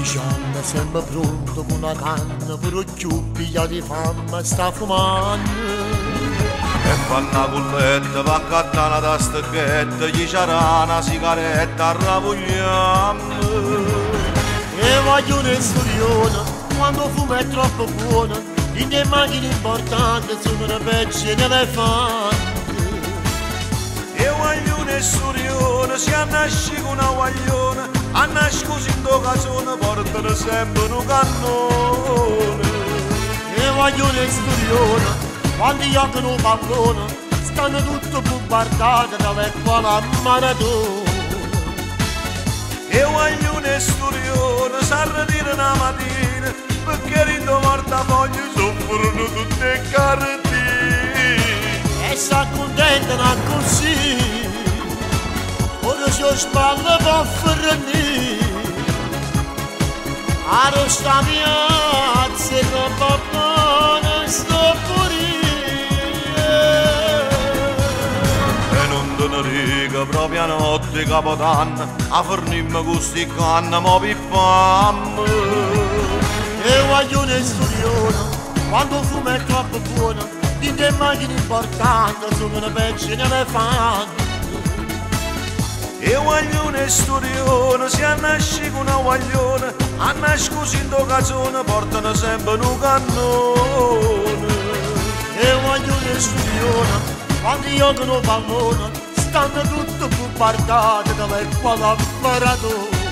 Diciamo sempre pronto con una canna, pure più piglia di fama sta fumando. E fanno culletta, va a cattare una stecchetta, gli c'era una sigaretta, ravogliamo. E voglio un storione, quando fumo è troppo buono, in te macchine importanti sono le pezze d'elefante. E voglio un storione, se nasce con una guaglione, a nasce così in occasione, portano sempre un cannone. E voglio un storione, quando giocano un pallone, stanno tutti bombardati dalle quali a maratona. E voglio un storione, sa ritira una mattina, perché in portafoglio soffrono tutte le cartine. E si accontentano così, ora si spalle può fornire. A sta piazza e roba buona sto pure. E non te ne dica proprio a notte capodanno, a fornirmi questi canna, mo pippam. E voglio un storione, quando fumo è troppo buono, in te macchine importanti sono le pezze d'elefante. E voglio un storione, se nasce con una guaglione, a nasce così in occasione, portano sempre un cannone. E voglio un storione, quando giocano pallone, stanno tutti bombardati dalle quali a maratona.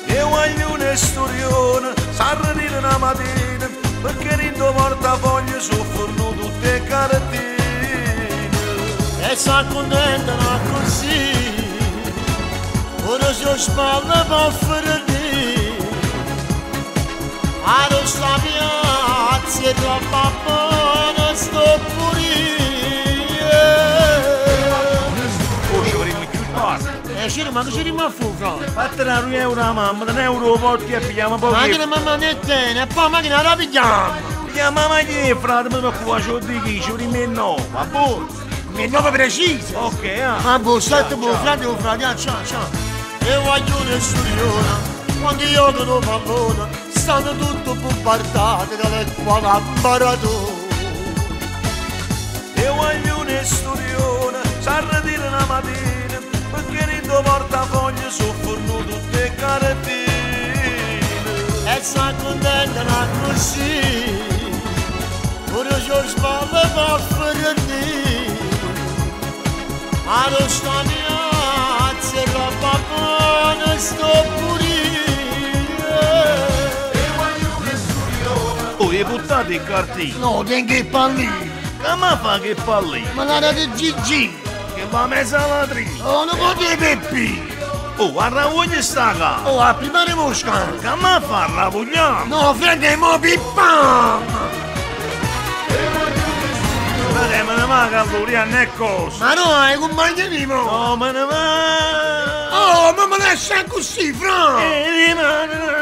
E voglio un storione, sa ritira una mattina, perché in portafoglio soffrono tutte le cartine. E si accontentano così, ora si spalle può fornire. A sta piazza e troppo buona sto pure. Oh, ci vorremmo più tardi. Ma che ci rimane a fuoco? Fate una euro a mamma, un euro porti e pigliamo poco. Ma che la mamma ne tiene, e poi macchina la pigliamo. Pigliamo la macchina, frate, ma qua c'ho di chi, ci vorremmo no, va buono. Mi nome preciso. Ok, ah. Ma boh, state boh, frate, ciao, ciao. E voglio un storione, quando giocano pallone, stanno tutti bombardati dalle quali a maratona. E voglio un storione, sa ritira una mattina, perché in portafoglio soffrono tutte le cartine. E si accontentano così, ora ci spalle può fornire. A sta piazza e roba buona sto pure. Oh, e buttate il cartino. No, tengo il pallino. Come fa che pallino? Ma la di Gigi. Che va messa la latrina. Oh, non potete Peppi. Oh, a ravoglia sta qua. Oh, a prima di mosca. Come fa a ravogliare? No, fratello, pippam. Ma ne va calloria, non è cosa. Ma no, è compagno di mo. No, ma ne va. Oh, ma me lascia così, fra.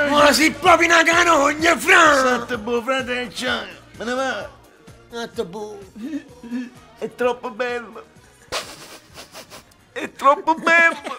Ma sei proprio una canogna, fra. Sette buon fratello, ma ne va. È troppo bello. È troppo bello.